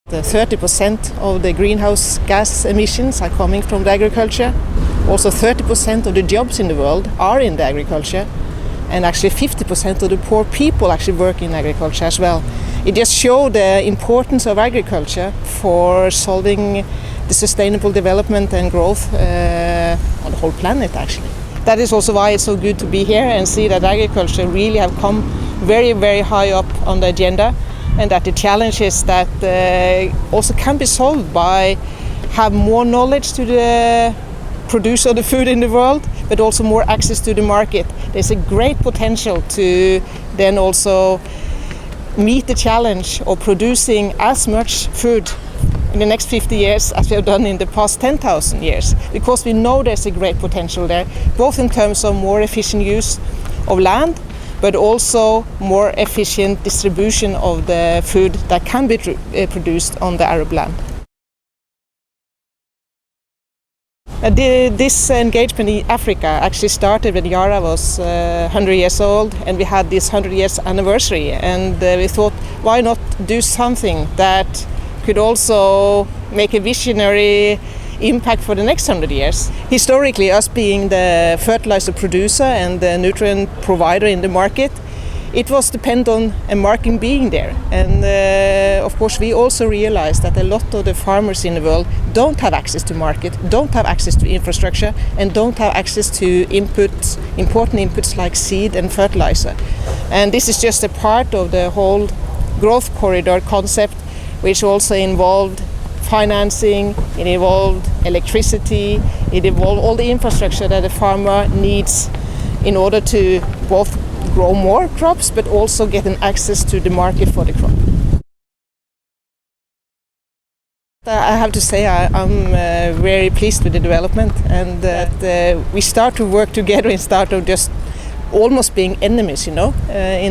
The 30% of the greenhouse gas emissions are coming from the agriculture. Also 30% of the jobs in the world are in the agriculture. And actually 50% of the poor people actually work in agriculture as well. It just shows the importance of agriculture for solving the sustainable development and growth on the whole planet actually. That is also why it's so good to be here and see that agriculture really have come very, very high up on the agenda, and that the challenges that also can be solved by have more knowledge to the producer of the food in the world, but also more access to the market. There's a great potential to then also meet the challenge of producing as much food in the next 50 years as we have done in the past 10,000 years, because we know there's a great potential there, both in terms of more efficient use of land, but also more efficient distribution of the food that can be produced on the Arab land. This engagement in Africa actually started when Yara was 100 years old, and we had this 100 years anniversary, and we thought, why not do something that could also make a visionary impact for the next 100 years. Historically, us being the fertilizer producer and the nutrient provider in the market, it was dependent on a market being there. And of course, we also realized that a lot of the farmers in the world don't have access to market, don't have access to infrastructure, and don't have access to inputs, important inputs like seed and fertilizer. And this is just a part of the whole growth corridor concept, which also involved financing, it involved electricity, it involved all the infrastructure that a farmer needs in order to both grow more crops but also get an access to the market for the crop. I have to say I'm very pleased with the development, and that we start to work together instead of just almost being enemies, in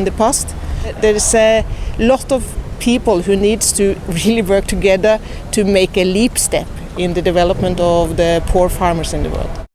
the past. There is a lot of people who needs to really work together to make a leap step in the development of the poor farmers in the world.